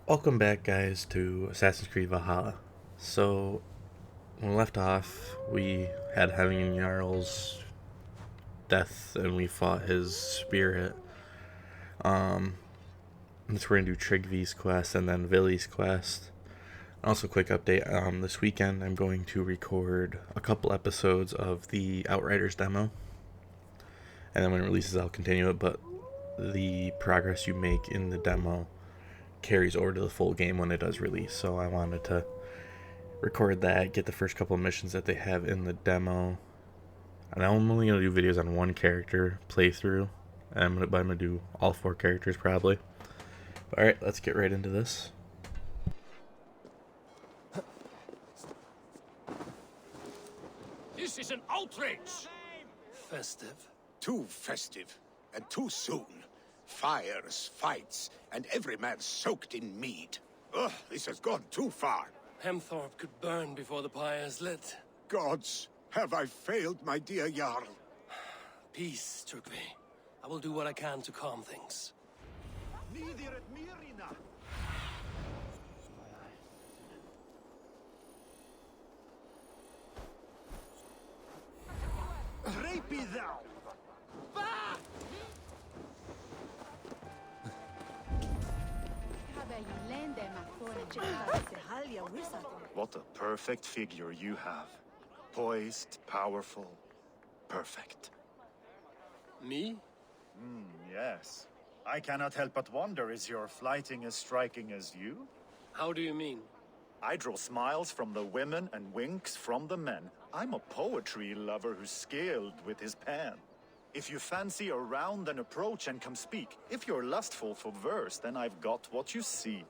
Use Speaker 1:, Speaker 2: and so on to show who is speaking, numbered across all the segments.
Speaker 1: Welcome back, guys, to Assassin's Creed Valhalla. So, when we left off, we had Hemming and Jarl's death, and we fought his spirit. Next we're gonna do Trigvy's quest and then Villy's quest. Also, quick update: this weekend I'm going to record a couple episodes of the Outriders demo, and then when it releases, I'll continue it. But the progress you make in the demo carries over to the full game when it does release. So I wanted to record that, get the first couple of missions that they have in the demo. And I'm only going to do videos on one character playthrough. And I'm going to do all four characters probably. Alright, let's get right into this.
Speaker 2: This is an outrage!
Speaker 3: Festive.
Speaker 2: Too festive, and too soon. Fires, fights, and every man soaked in mead. Ugh, this has gone too far.
Speaker 3: Hemthorpe could burn before the pyre is lit.
Speaker 2: Gods, have I failed my dear Jarl?
Speaker 3: Peace, Trigby. I will do what I can to calm things.
Speaker 2: Rapey thou!
Speaker 4: What a perfect figure you have. Poised, powerful, perfect.
Speaker 3: Me?
Speaker 4: Yes. I cannot help but wonder, is your flighting as striking as you?
Speaker 3: How do you mean?
Speaker 4: I draw smiles from the women and winks from the men. I'm a poetry lover who's skilled with his pen. If you fancy a round, then approach and come speak. If you're lustful for verse, then I've got what you seek.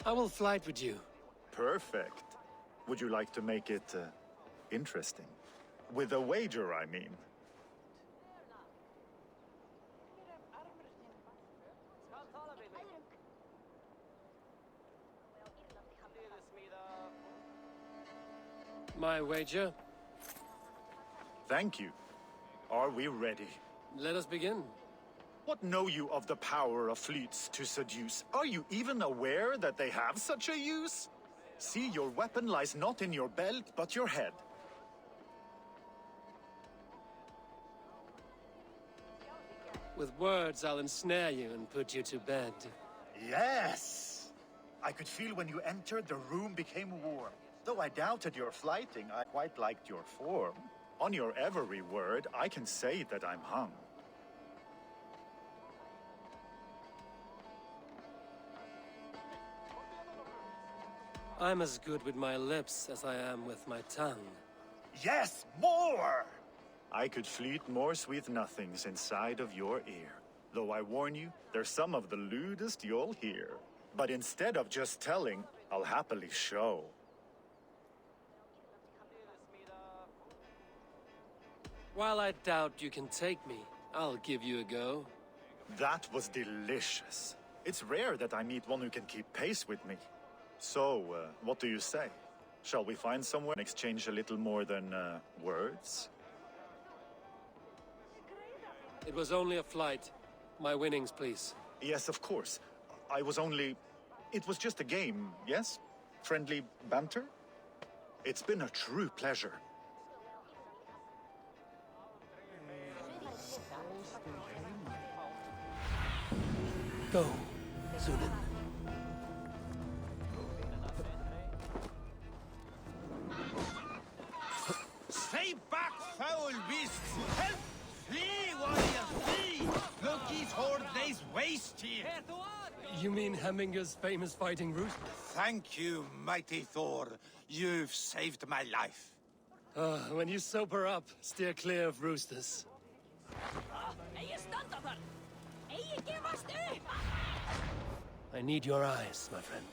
Speaker 3: I will flight with you.
Speaker 4: Perfect. Would you like to make it interesting? With a wager, I mean.
Speaker 3: My wager?
Speaker 4: Thank you. Are we ready?
Speaker 3: Let us begin.
Speaker 4: What know you of the power of fleets to seduce? Are you even aware that they have such a use? See, your weapon lies not in your belt, but your head.
Speaker 3: With words, I'll ensnare you and put you to bed.
Speaker 4: Yes! I could feel when you entered, the room became warm. Though I doubted your flighting, I quite liked your form. On your every word, I can say that I'm hung.
Speaker 3: I'm as good with my lips as I am with my tongue.
Speaker 4: Yes, more! I could fleet more sweet nothings inside of your ear. Though I warn you, they're some of the lewdest you'll hear. But instead of just telling, I'll happily show.
Speaker 3: While I doubt you can take me, I'll give you a go.
Speaker 4: That was delicious. It's rare that I meet one who can keep pace with me. So, what do you say? Shall we find somewhere and exchange a little more than, words?
Speaker 3: It was only a flight. My winnings, please.
Speaker 4: Yes, of course. It was just a game, yes? Friendly banter? It's been a true pleasure.
Speaker 3: Go, Sunan.
Speaker 2: Stay back, foul beasts! Help! Flee, warriors, flee! Loki's horde lays waste here!
Speaker 3: You mean Hemminger's famous fighting route?
Speaker 2: Thank you, mighty Thor. You've saved my life.
Speaker 3: When you sober up, steer clear of roosters. I need your eyes, my friend.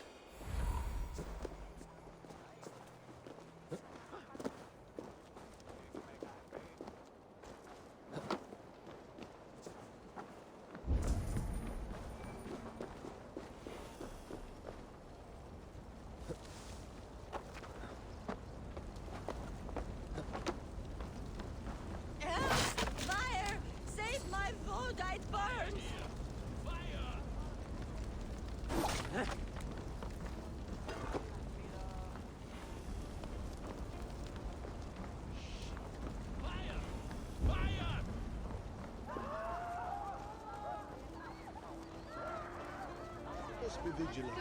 Speaker 5: Be vigilant.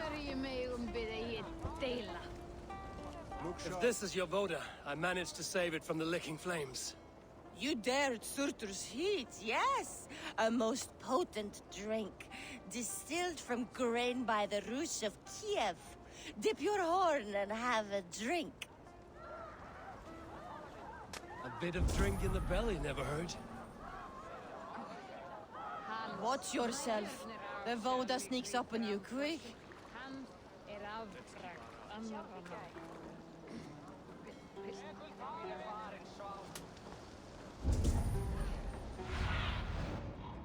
Speaker 3: If this is your Voda, I managed to save it from the licking flames.
Speaker 6: You dared Surtur's heat, yes. A most potent drink, distilled from grain by the Rus of Kiev. Dip your horn and have a drink.
Speaker 3: A bit of drink in the belly never hurt.
Speaker 6: Watch yourself. The Voda sneaks up on you quick.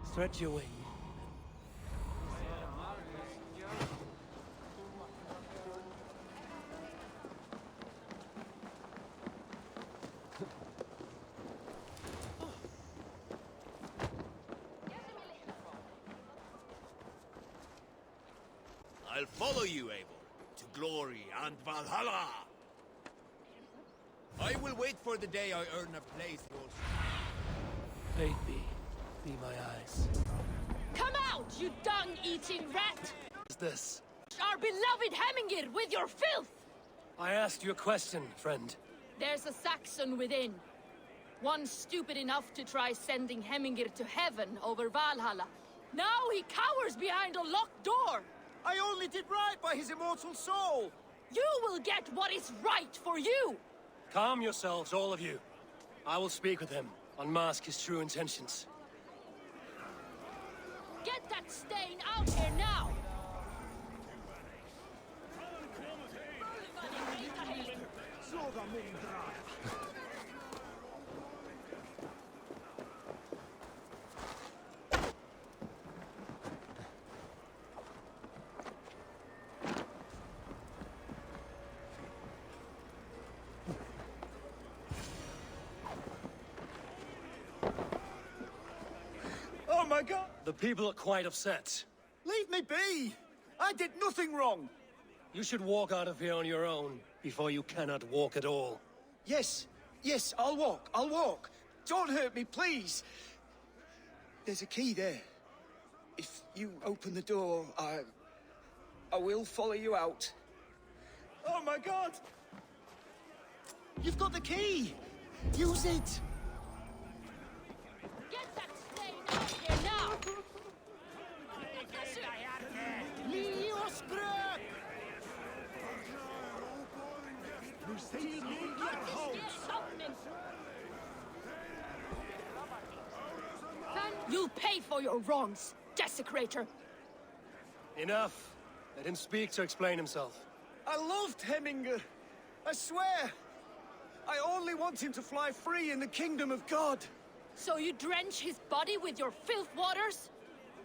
Speaker 3: Stretch your wing.
Speaker 7: I'll follow you, Abel, to glory and Valhalla! I will wait for the day I earn a place for...
Speaker 3: Fate be my eyes.
Speaker 8: Come out, you dung-eating rat!
Speaker 3: What's this?
Speaker 8: Our beloved Hemingir with your filth!
Speaker 3: I asked you a question, friend.
Speaker 8: There's a Saxon within. One stupid enough to try sending Hemingir to heaven over Valhalla. Now he cowers behind a locked door!
Speaker 7: I only did right by his immortal soul!
Speaker 8: You will get what is right for you!
Speaker 3: Calm yourselves, all of you. I will speak with him, unmask his true intentions.
Speaker 8: Get that stain out here now!
Speaker 7: Oh my god!
Speaker 3: The people are quite upset.
Speaker 7: Leave me be! I did nothing wrong!
Speaker 3: You should walk out of here on your own before you cannot walk at all.
Speaker 7: Yes, I'll walk. Don't hurt me, please! There's a key there. If you open the door, I will follow you out. Oh my god! You've got the key! Use it!
Speaker 8: Get that stain out here now! You'll pay for your wrongs, desecrator!
Speaker 3: Enough. Let him speak to explain himself.
Speaker 7: I loved Hemingr. I swear. I only want him to fly free in the kingdom of God.
Speaker 8: So you drench his body with your filth waters?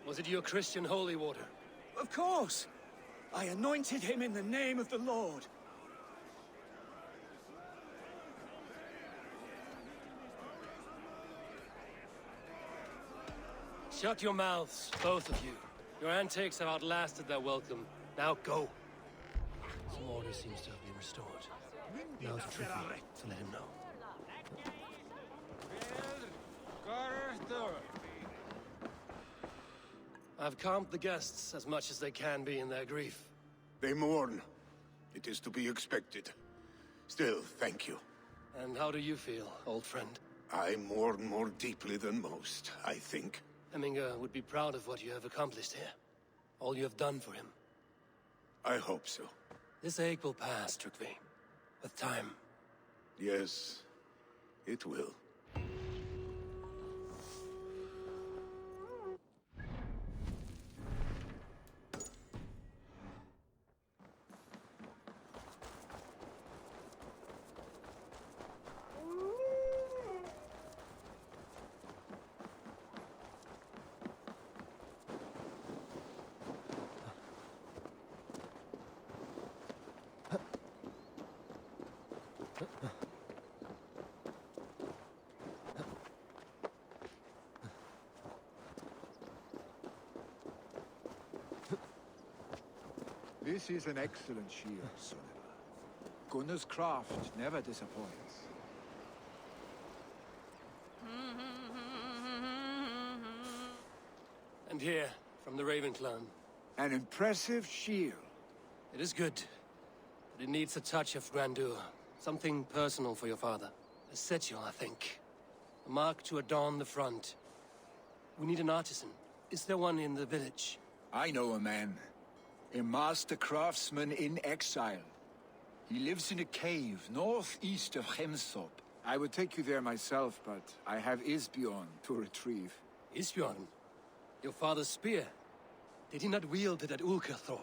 Speaker 3: Was it your Christian holy water?
Speaker 7: Of course. I anointed him in the name of the Lord.
Speaker 3: Shut your mouths, both of you. Your antics have outlasted their welcome. Now go. Some order seems to have been restored. Now it's tricky to let him know. I've calmed the guests as much as they can be in their grief.
Speaker 2: They mourn. It is to be expected. Still, thank you.
Speaker 3: And how do you feel, old friend?
Speaker 2: I mourn more deeply than most, I think.
Speaker 3: Hemingr would be proud of what you have accomplished here. All you have done for him.
Speaker 2: I hope so.
Speaker 3: This ache will pass, Trygve. With time.
Speaker 2: Yes, it will.
Speaker 9: This is an excellent shield, son. Gunnar's craft never disappoints.
Speaker 3: And here, from the Raven clan.
Speaker 5: An impressive shield.
Speaker 3: It is good, but it needs a touch of grandeur. Something personal for your father. A setchel, I think. A mark to adorn the front. We need an artisan. Is there one in the village?
Speaker 5: I know a man. A master craftsman in exile. He lives in a cave northeast of Hemthorpe. I would take you there myself, but I have Isbjorn to retrieve.
Speaker 3: Isbjorn? Your father's spear? Did he not wield it at Ulkerthorpe?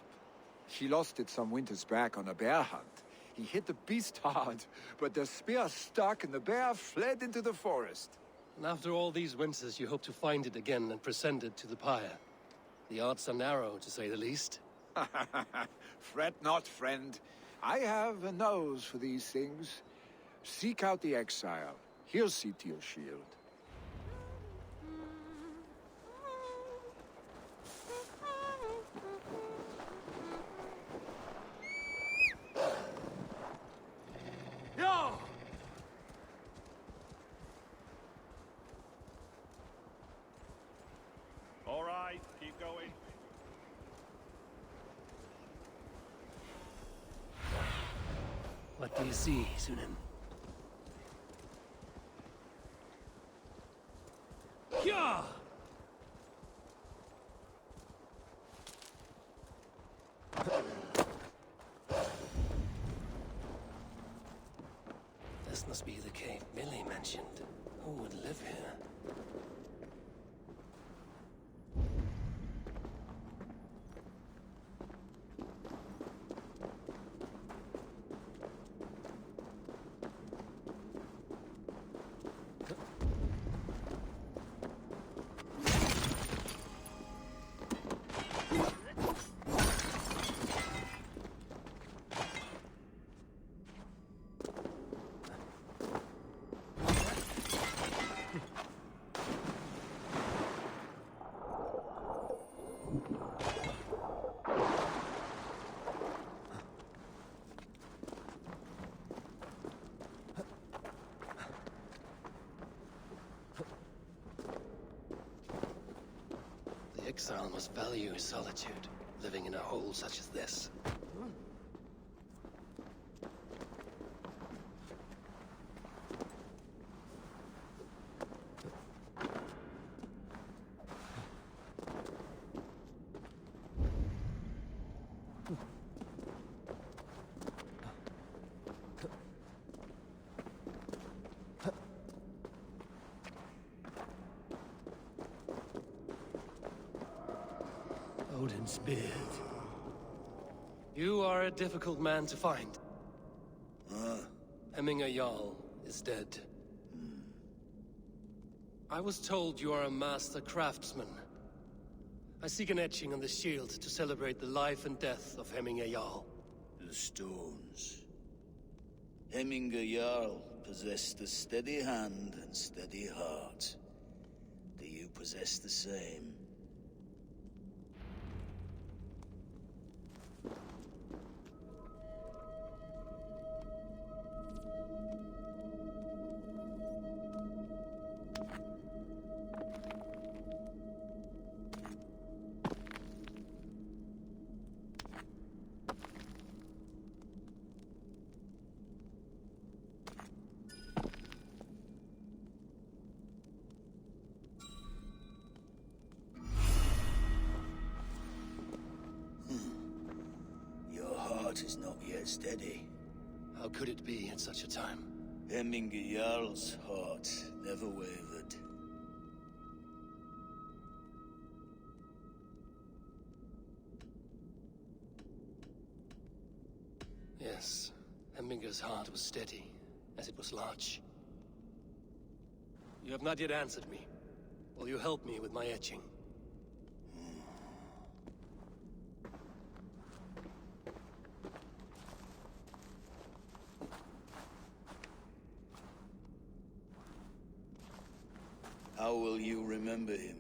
Speaker 5: He lost it some winters back on a bear hunt. He hit the beast hard, but the spear stuck and the bear fled into the forest.
Speaker 3: And after all these winters, you hope to find it again and present it to the pyre. The odds are narrow, to say the least.
Speaker 5: Fret not, friend. I have a nose for these things. Seek out the exile. He'll see to your shield.
Speaker 3: Yo!
Speaker 10: All right, keep going.
Speaker 3: What do you see, Sunan? Yeah! This must be the cave Billy mentioned. Who would live here? The exile must value his solitude, living in a hole such as this. Odin's beard. You are a difficult man to find. Hemminger Jarl is dead. I was told you are a master craftsman. I seek an etching on the shield to celebrate the life and death of Hemminger Jarl.
Speaker 11: The stones. Hemminger Jarl possessed a steady hand and steady heart. Do you possess the same? Is not yet steady.
Speaker 3: How could it be at such a time?
Speaker 11: Hemminger Jarl's heart never wavered.
Speaker 3: Yes, Hemminger's heart was steady, as it was large. You have not yet answered me. Will you help me with my etching?
Speaker 11: How will you remember him?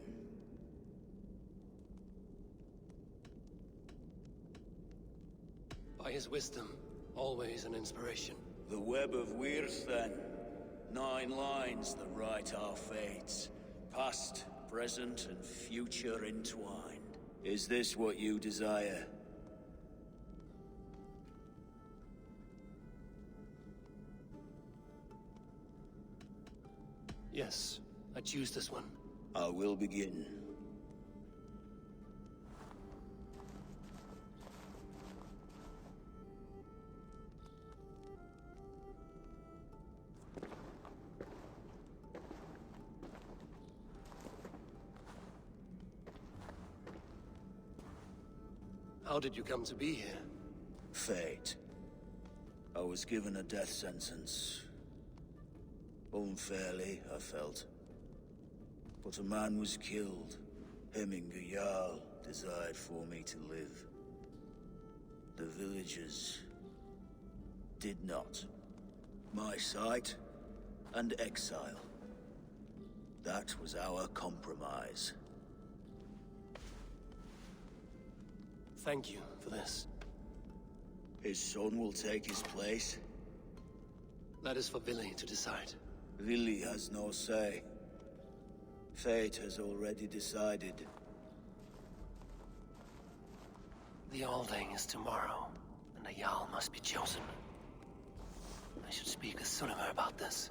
Speaker 3: his wisdom, always an inspiration.
Speaker 11: The web of Wirth, then. 9 lines that write our fates. Past, present, and future entwined. Is this what you desire?
Speaker 3: Yes, I choose this one.
Speaker 11: I will begin.
Speaker 3: How did you come to be here?
Speaker 11: Fate. I was given a death sentence. Unfairly, I felt. But a man was killed. Hemminger Jarl desired for me to live. The villagers did not. My sight and exile. That was our compromise.
Speaker 3: Thank you for this.
Speaker 11: His son will take his place.
Speaker 3: That is for Billy to decide.
Speaker 11: Vili has no say. Fate has already decided.
Speaker 3: The Alding is tomorrow, and a Jarl must be chosen. I should speak with Sulimer about this.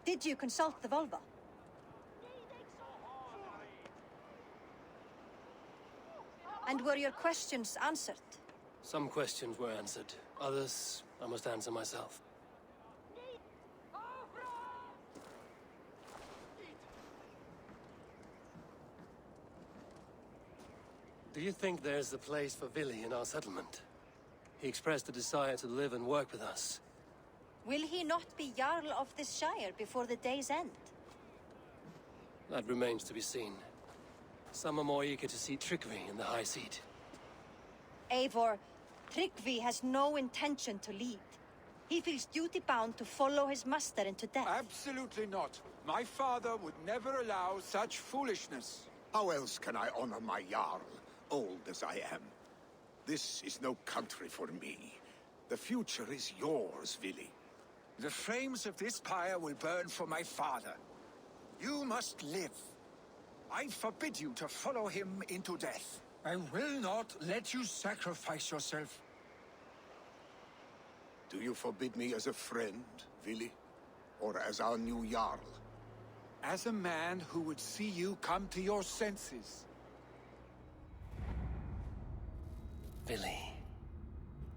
Speaker 12: Did you consult the Volva? And were your questions answered?
Speaker 3: Some questions were answered. Others, I must answer myself. Do you think there's a place for Vili in our settlement? He expressed a desire to live and work with us.
Speaker 12: Will he not be Jarl of this shire before the day's end?
Speaker 3: That remains to be seen. Some are more eager to see Tryggvi in the high seat.
Speaker 12: Eivor, Tryggvi has no intention to lead. He feels duty-bound to follow his master into death.
Speaker 5: Absolutely not. My father would never allow such foolishness.
Speaker 2: How else can I honor my Jarl, old as I am? This is no country for me. The future is yours, Vili.
Speaker 5: The flames of this pyre will burn for my father. You must live. I forbid you to follow him into death. I will not let you sacrifice yourself.
Speaker 2: Do you forbid me as a friend, Vili? Or as our new Jarl?
Speaker 5: as a man who would see you come to your senses.
Speaker 3: Vili.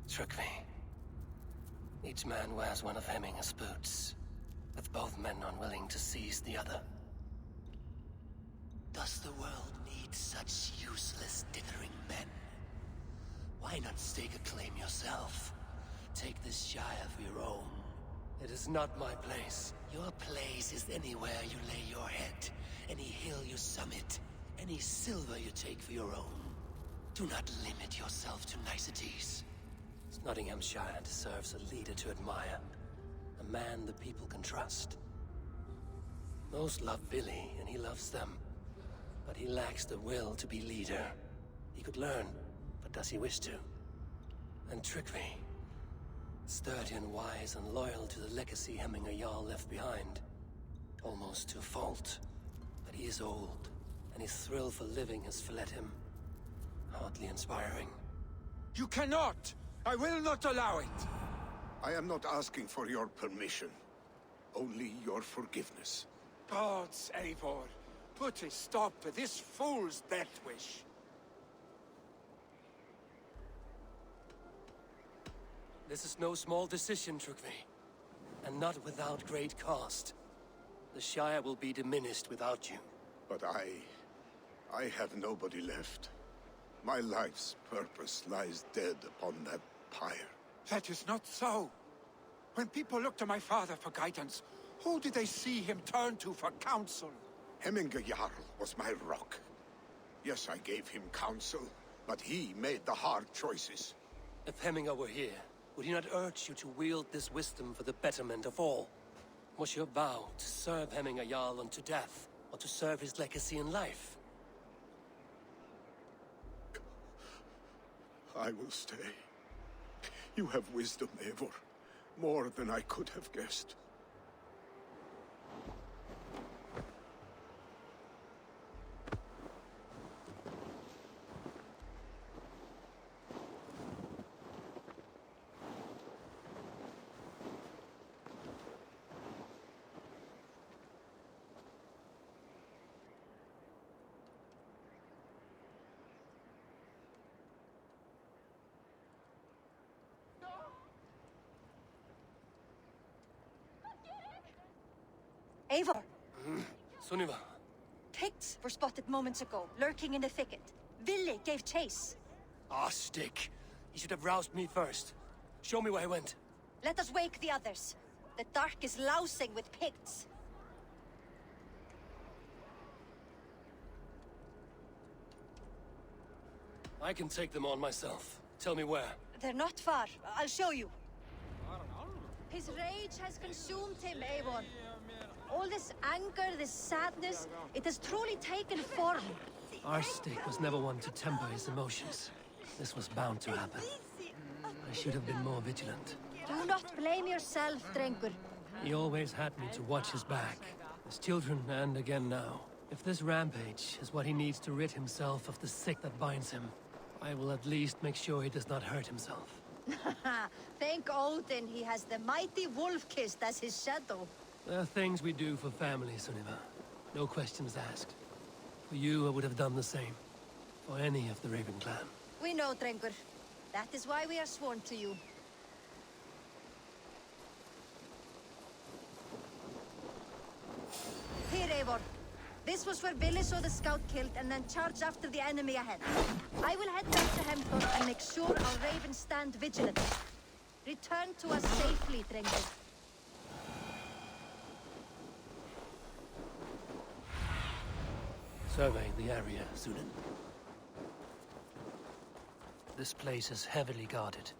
Speaker 3: Trygvi. Each man wears one of Hemminger's boots, with both men unwilling to seize the other.
Speaker 13: Does the world need such useless dithering men? Why not stake a claim yourself? Take this Shire for your own.
Speaker 3: It is not my place.
Speaker 13: Your place is anywhere you lay your head, any hill you summit, any silver you take for your own. Do not limit yourself to niceties.
Speaker 3: Nottinghamshire deserves a leader to admire. A man the people can trust. Most love Vili, and he loves them. But he lacks the will to be leader. He could learn, but does he wish to? And Trygvi, sturdy and wise and loyal to the legacy Hemminger Jarl left behind. Almost to a fault. But he is old, and his thrill for living has fled him. Hardly inspiring.
Speaker 5: You cannot! I will not allow it!
Speaker 2: I am not asking for your permission. Only your forgiveness.
Speaker 5: Gods, Eivor, put a stop to this fool's death wish.
Speaker 3: This is no small decision, Trygvi. And not without great cost. The Shire will be diminished without you.
Speaker 2: But I have nobody left. My life's purpose lies dead upon that pyre.
Speaker 5: That is not so. When people look to my father for guidance, who did they see him turn to for counsel?
Speaker 2: Hemminger Jarl was my rock. Yes, I gave him counsel, but he made the hard choices.
Speaker 3: If Hemminger were here, would he not urge you to wield this wisdom for the betterment of all? Was your vow to serve Hemminger Jarl unto death, or to serve his legacy in life?
Speaker 2: I will stay. You have wisdom, Eivor. More than I could have guessed.
Speaker 12: Eivor,
Speaker 3: Sunniva.
Speaker 12: Picts were spotted moments ago, lurking in the thicket. Vili gave chase.
Speaker 3: Ah, stick. He should have roused me first. Show me where he went.
Speaker 12: Let us wake the others. The dark is lousing with Picts.
Speaker 3: I can take them on myself. Tell me where.
Speaker 12: They're not far. I'll show you. His rage has consumed him, Eivor. All this anger, this sadness, it has truly taken form.
Speaker 3: Our stick was never one to temper his emotions. This was bound to happen. I should have been more vigilant.
Speaker 12: Do not blame yourself, Drengur.
Speaker 3: He always had me to watch his back. His children, and again now. If this rampage is what he needs to rid himself of the sick that binds him, I will at least make sure he does not hurt himself.
Speaker 12: Thank Odin he has the mighty Wolf-Kissed as his shadow.
Speaker 3: There are things we do for family, Sunniva. No questions asked. For you, I would have done the same. For any of the Raven clan.
Speaker 12: We know, Drengur. That is why we are sworn to you. Here, Eivor. This was where Vili saw the scout killed and then charged after the enemy ahead. I will head back to Hemthor and make sure our ravens stand vigilant. Return to us safely, Drengur.
Speaker 3: Survey the area, Sunan. This place is heavily guarded.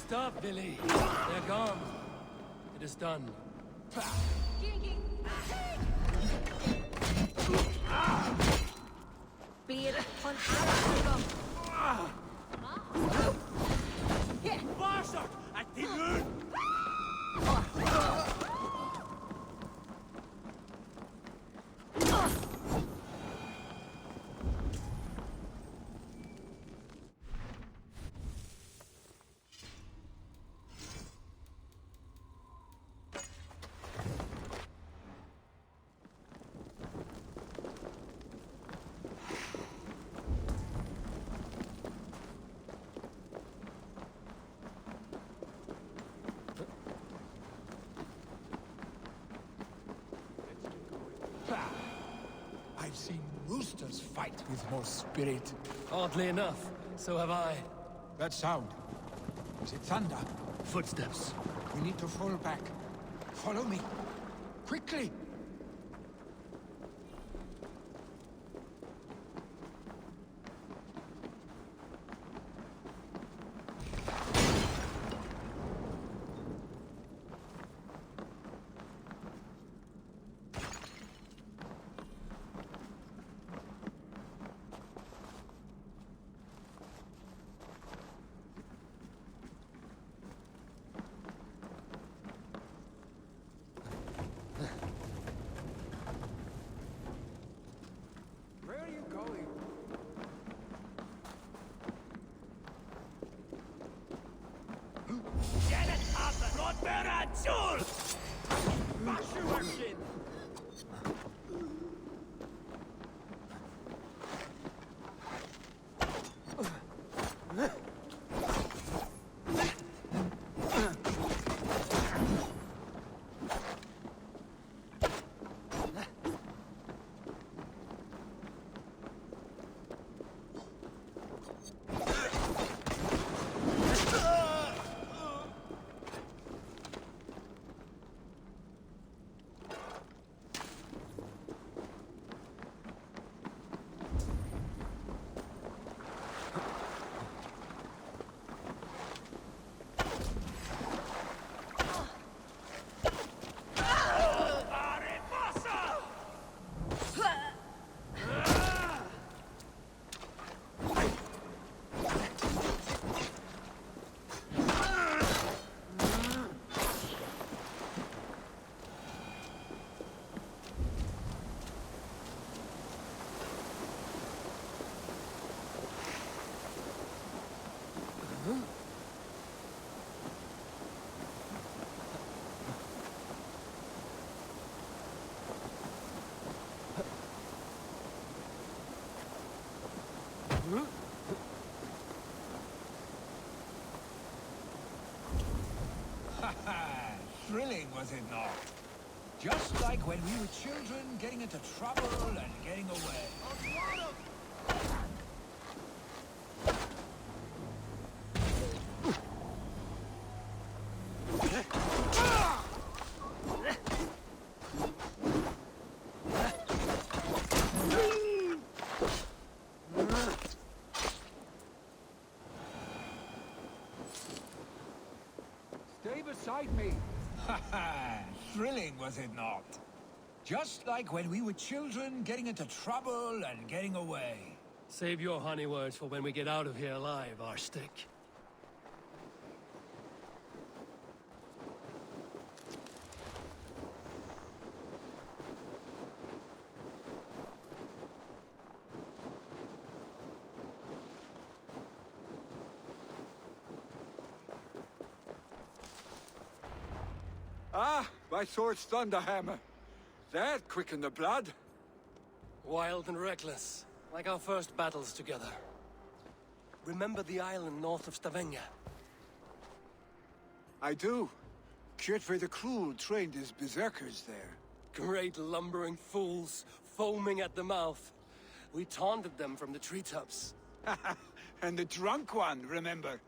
Speaker 3: Stop, Billy. They're gone. It is done.
Speaker 12: Blir von Arabern.
Speaker 10: Bastard! At the moon!
Speaker 5: I've seen roosters fight with more spirit.
Speaker 3: Oddly enough, so have I.
Speaker 5: That sound. Is it thunder?
Speaker 3: Footsteps.
Speaker 5: We need to fall back. Follow me. Quickly! Where are you going? Thrilling, was it not? Just like when we were children, getting into trouble and getting away. Stay beside me. Thrilling, was it not? Just like when we were children, getting into trouble and getting away.
Speaker 3: Save your honey words for when we get out of here alive, Arstick.
Speaker 5: Ah, my sword's thunderhammer. That quickened the blood.
Speaker 3: Wild and reckless, like our first battles together. Remember the island north of Stavanger?
Speaker 5: I do. Kjotve the Cruel trained his berserkers there.
Speaker 3: Great lumbering fools, foaming at the mouth. We taunted them from the treetops.
Speaker 5: And the drunk one, remember?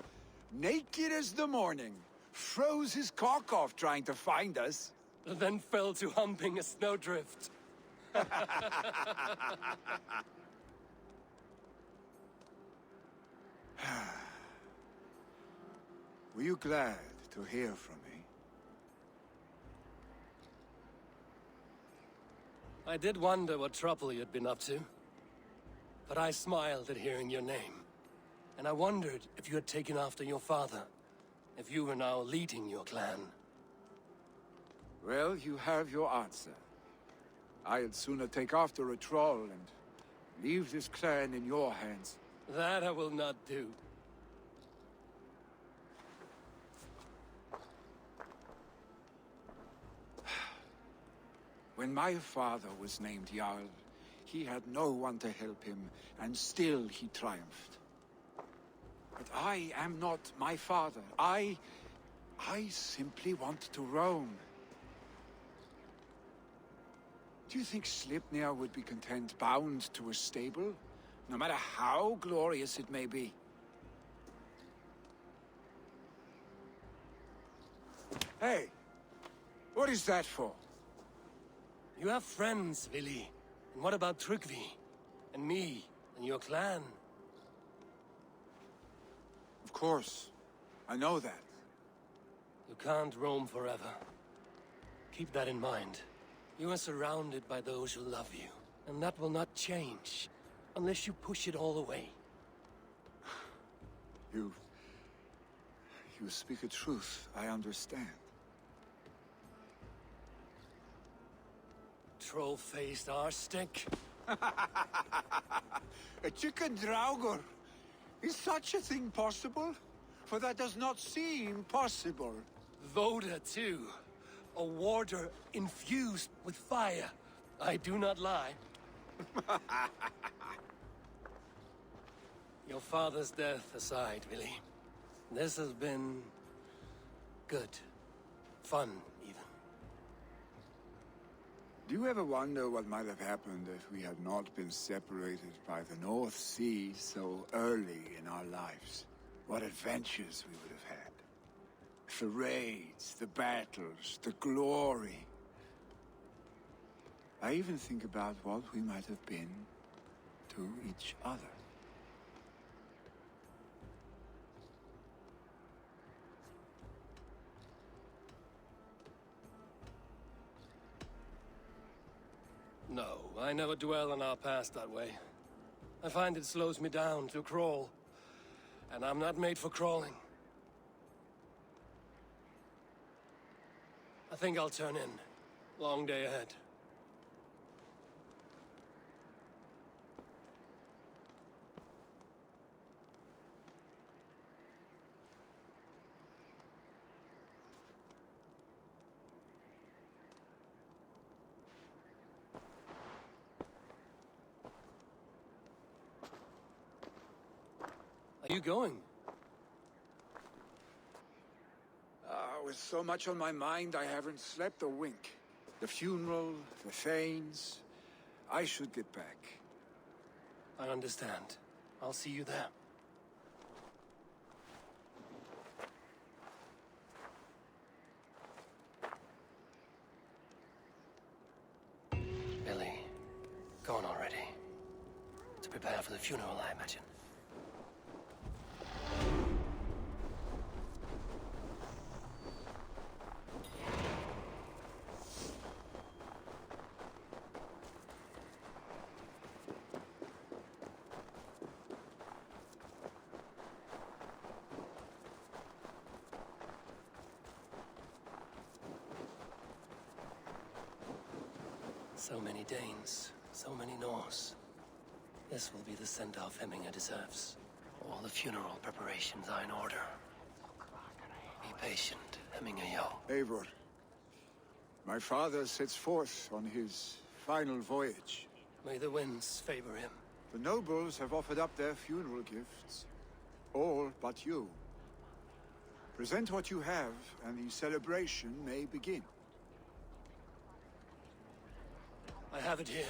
Speaker 5: Naked as the morning. Froze his cock off trying to find us.
Speaker 3: Then fell to humping a snowdrift.
Speaker 5: Were you glad to hear from me?
Speaker 3: I did wonder what trouble you'd been up to. But I smiled at hearing your name. And I wondered if you had taken after your father. If you were now leading your clan.
Speaker 5: Well, you have your answer. I'd sooner take after a troll and leave this clan in your hands.
Speaker 3: That I will not do.
Speaker 5: When my father was named Jarl, he had no one to help him, and still he triumphed. But I am not my father. I simply want to roam. Do you think Sleipnir would be content bound to a stable, no matter how glorious it may be? Hey, what is that for?
Speaker 3: You have friends, Vili. And what about Tryggvi? And me? And your clan?
Speaker 5: Of course. I know that.
Speaker 3: You can't roam forever. Keep that in mind. You are surrounded by those who love you. And that will not change. Unless you push it all away.
Speaker 5: You speak a truth. I understand.
Speaker 3: Troll-faced arse-stick.
Speaker 5: A chicken draugr. Is such a thing possible? For that does not seem possible.
Speaker 3: Voda, too. A warder infused with fire. I do not lie. Your father's death aside, Vili. This has been... good. Fun, even.
Speaker 5: Do you ever wonder what might have happened if we had not been separated by the North Sea so early in our lives? What adventures we would have had. The raids, the battles, the glory. I even think about what we might have been to each other.
Speaker 3: No, I never dwell on our past that way. I find it slows me down to crawl. And I'm not made for crawling. I think I'll turn in. Long day ahead. Are you going?
Speaker 5: With so much on my mind, I haven't slept a wink. The funeral, the Thanes. I should get back.
Speaker 3: I understand. I'll see you there. Billy, gone already. To prepare for the funeral, I imagine. So many Danes, so many Norse. This will be the send-off Hemminger deserves. All the funeral preparations are in order. Be patient, Hemminger yo.
Speaker 5: Eivor, my father sets forth on his final voyage.
Speaker 3: May the winds favor him.
Speaker 5: The nobles have offered up their funeral gifts. All but you. Present what you have, and the celebration may begin.
Speaker 3: I have it here.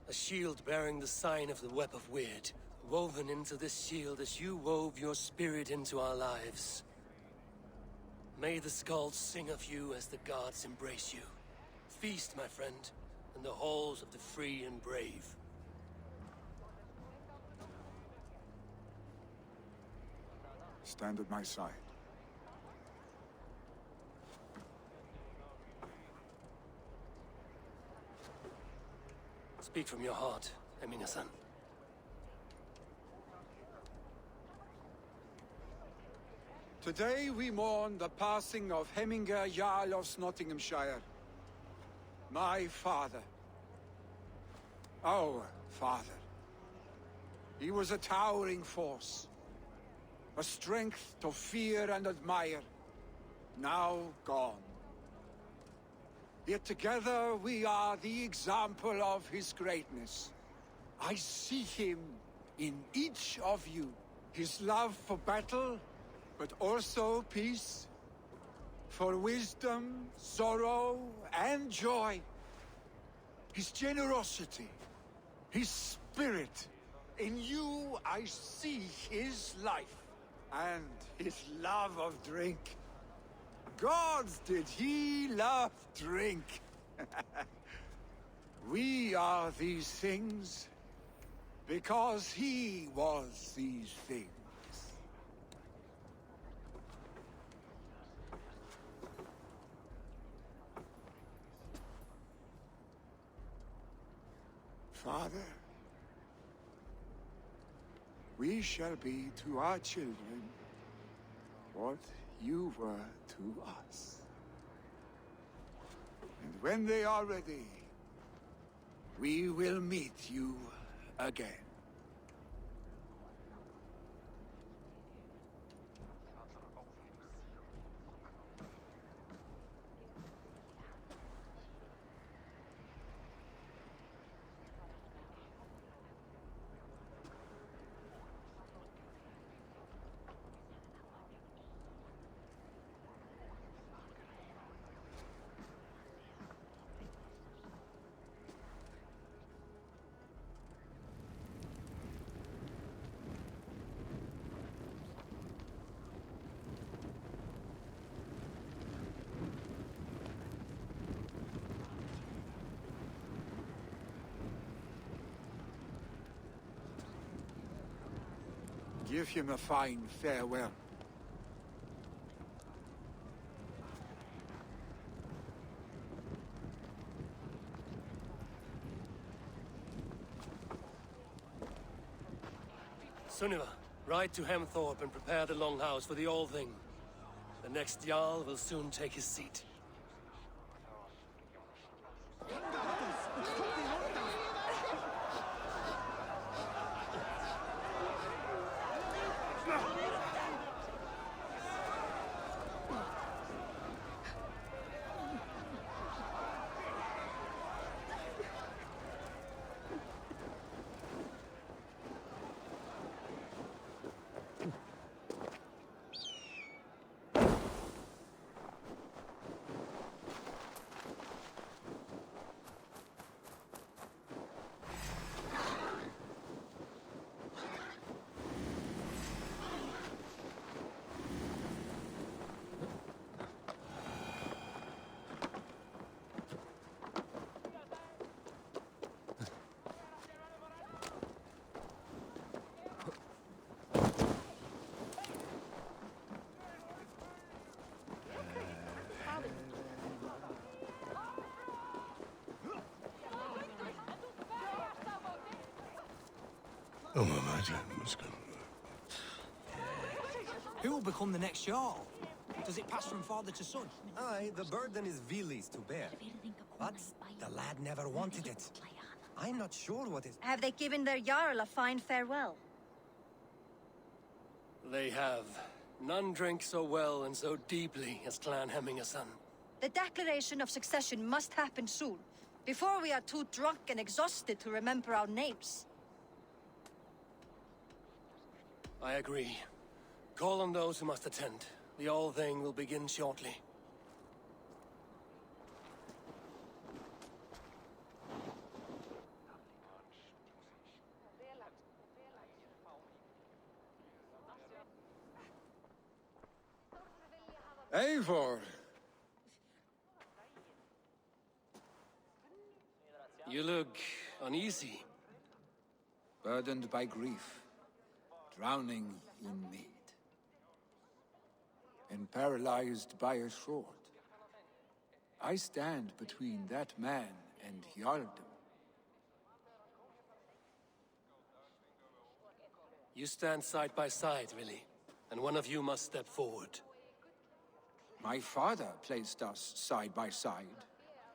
Speaker 3: A shield bearing the sign of the Web of Weird, woven into this shield as you wove your spirit into our lives. May the skulls sing of you as the gods embrace you. Feast, my friend, in the halls of the free and brave.
Speaker 5: Stand at my side.
Speaker 3: Speak from your heart, Emina-san.
Speaker 5: Today we mourn the passing of Hemminger Jarl of Nottinghamshire. My father. Our father. He was a towering force. A strength to fear and admire. Now gone. Yet together we are the example of his greatness. I see him in each of you. His love for battle, but also peace. For wisdom, sorrow, and joy. His generosity, his spirit. In you I see his life, and his love of drink. Gods, did he love drink! We are these things because he was these things. Father, we shall be to our children what you were to us. And when they are ready, we will meet you again. Give him a fine farewell.
Speaker 3: Sunniva, ride to Hemthorpe and prepare the Longhouse for the All-Thing. The next Jarl will soon take his seat.
Speaker 14: Oh, my God, what's going on?
Speaker 15: Who will become the next Jarl? Does it pass from father to son?
Speaker 16: Aye, the burden is Vili's to bear. But the lad never wanted it.
Speaker 15: I'm not sure what is...
Speaker 12: Have they given their Jarl a fine farewell?
Speaker 3: They have. None drink so well and so deeply as Clan Hemmingerson.
Speaker 12: The declaration of succession must happen soon, before we are too drunk and exhausted to remember our names.
Speaker 3: I agree. Call on those who must attend. The All Thing will begin shortly.
Speaker 5: Eivor!
Speaker 3: You look uneasy.
Speaker 5: Burdened by grief, drowning in mead, and paralyzed by a sword. I stand between that man and Jarldom.
Speaker 3: You stand side by side, really, and one of you must step forward.
Speaker 5: My father placed us side by side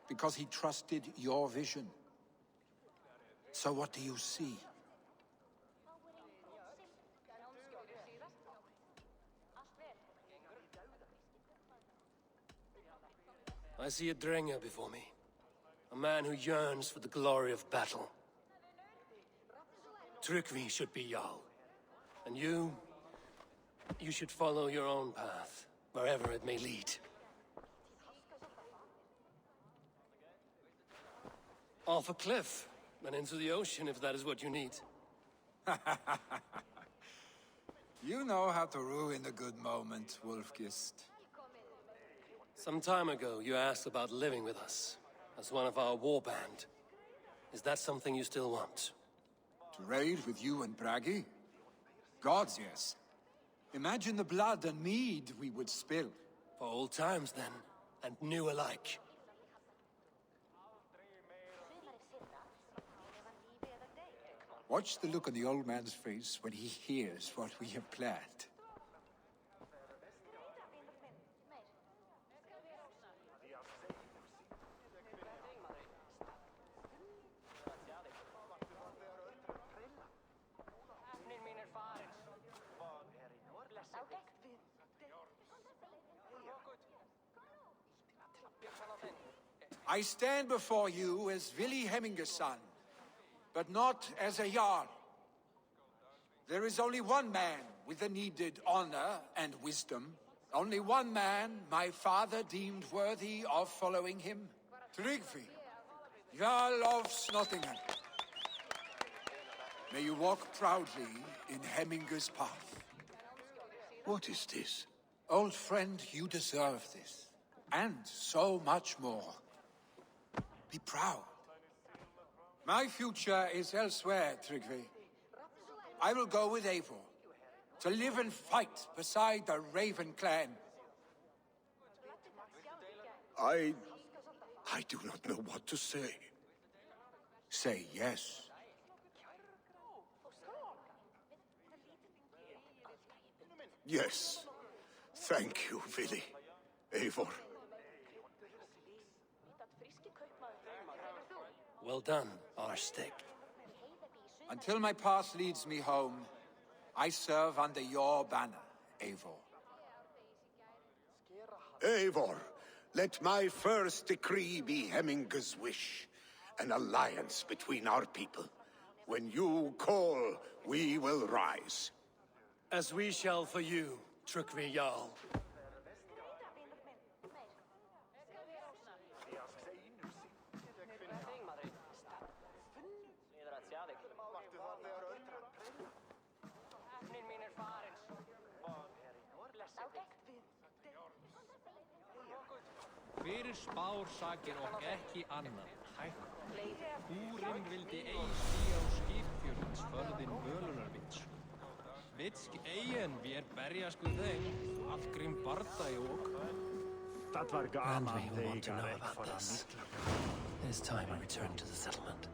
Speaker 5: because he trusted your vision. So what do you see?
Speaker 3: I see a Drenger before me. A man who yearns for the glory of battle. Tryggvi should be Jarl. And you should follow your own path, wherever it may lead. Off a cliff, then into the ocean if that is what you need.
Speaker 5: You know how to ruin a good moment, Wolfgist.
Speaker 3: Some time ago, you asked about living with us, as one of our warband. Is that something you still want?
Speaker 5: To raid with you and Bragi? Gods, yes. Imagine the blood and mead we would spill.
Speaker 3: For old times, then, and new alike.
Speaker 5: Watch the look on the old man's face when he hears what we have planned. I stand before you as Vili Hemmingerson, but not as a Jarl. There is only one man with the needed honor and wisdom. Only one man my father deemed worthy of following him. Tryggvi, Jarl of Snottingham. May you walk proudly in Hemminger's path.
Speaker 14: What is this?
Speaker 5: Old friend, you deserve this. And so much more. Be proud. My future is elsewhere, Tryggvi. I will go with Eivor, to live and fight beside the Raven clan.
Speaker 2: I do not know what to say.
Speaker 5: Say yes.
Speaker 2: Yes. Thank you, Vili. Eivor.
Speaker 3: Well done, Arstick.
Speaker 5: Until my path leads me home, I serve under your banner, Eivor.
Speaker 2: Eivor, let my first decree be Hemminger's wish. An alliance between our people. When you call, we will rise.
Speaker 3: As we shall for you, Tryggvi Jarl.
Speaker 16: Fyrir spár sakir og ekki annan hægt. Húrin vildi ei stíga á skipfjörns förðin völunarvits. Vitsk eien vér berjast við þeim, allgrim bardagi og...
Speaker 10: Dat var
Speaker 3: And
Speaker 10: gaman
Speaker 3: we want to
Speaker 10: þegar
Speaker 3: know
Speaker 10: ekki
Speaker 3: about
Speaker 10: fara
Speaker 3: this.
Speaker 10: mikla.
Speaker 3: It is time I return to the settlement.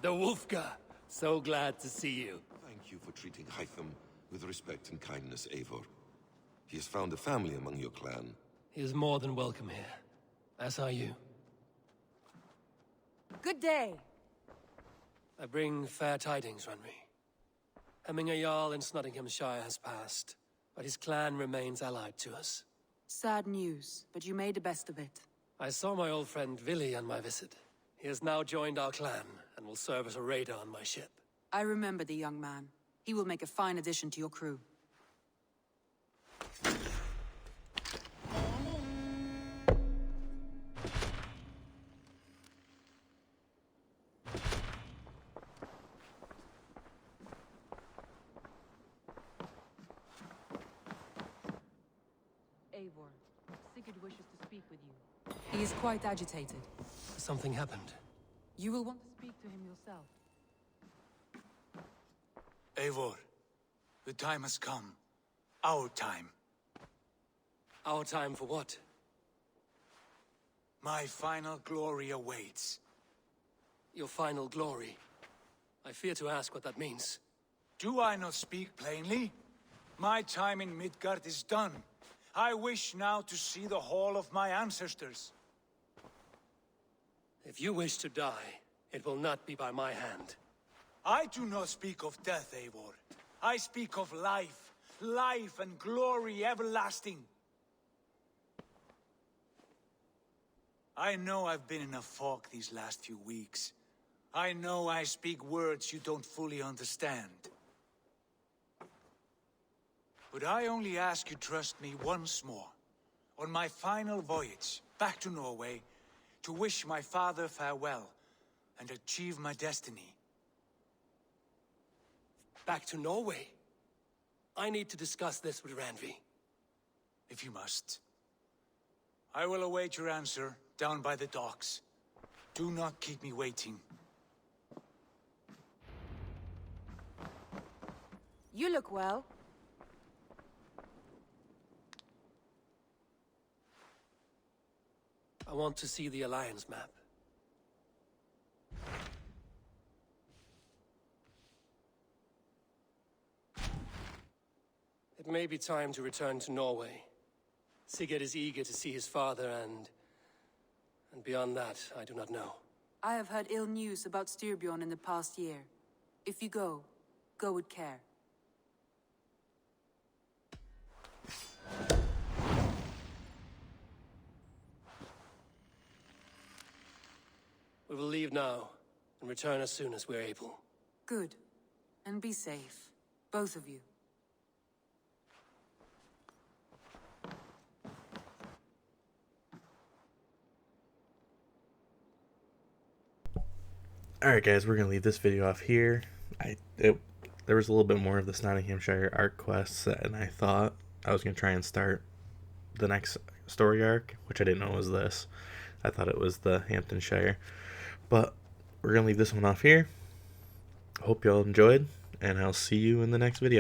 Speaker 3: The Wolfga. So glad to see you.
Speaker 17: Thank you for treating Hytham with respect and kindness, Eivor. He has found a family among your clan.
Speaker 3: He is more than welcome here. As are you.
Speaker 18: Good day.
Speaker 3: I bring fair tidings, Runry. Hemminger Jarl in Nottinghamshire has passed, but his clan remains allied to us.
Speaker 18: Sad news, but you made the best of it.
Speaker 3: I saw my old friend Vili on my visit. He has now joined our clan, and will serve as a raider on my ship.
Speaker 18: I remember the young man. He will make a fine addition to your crew. Eivor, Sigurd wishes to speak with you. He is quite agitated.
Speaker 3: Something happened.
Speaker 18: You will want to speak to him yourself.
Speaker 7: Eivor, the time has come. Our time.
Speaker 3: Our time for what?
Speaker 7: My final glory awaits.
Speaker 3: Your final glory? I fear to ask what that means.
Speaker 7: Do I not speak plainly? My time in Midgard is done. I wish now to see the hall of my ancestors.
Speaker 3: If you wish to die, it will not be by my hand.
Speaker 7: I do not speak of death, Eivor. I speak of life. Life and glory everlasting. I know I've been in a fog these last few weeks. I know I speak words you don't fully understand. But I only ask you trust me once more, on my final voyage back to Norway, to wish my father farewell and achieve my destiny.
Speaker 3: Back to Norway? I need to discuss this with Randvi.
Speaker 7: If you must. I will await your answer down by the docks. Do not keep me waiting.
Speaker 18: You look well.
Speaker 3: I want to see the Alliance map. It may be time to return to Norway. Sigurd is eager to see his father and beyond that, I do not know.
Speaker 18: I have heard ill news about Styrbjorn in the past year. If you go with care.
Speaker 3: We will leave now, and return as soon as we're able.
Speaker 18: Good. And be safe. Both of you.
Speaker 1: Alright guys, we're going to leave this video off here. There was a little bit more of this Nottinghamshire arc quest, and I thought I was going to try and start the next story arc, which I didn't know was this. I thought it was the Hamptonshire. But we're going to leave this one off here. Hope y'all enjoyed, and I'll see you in the next video.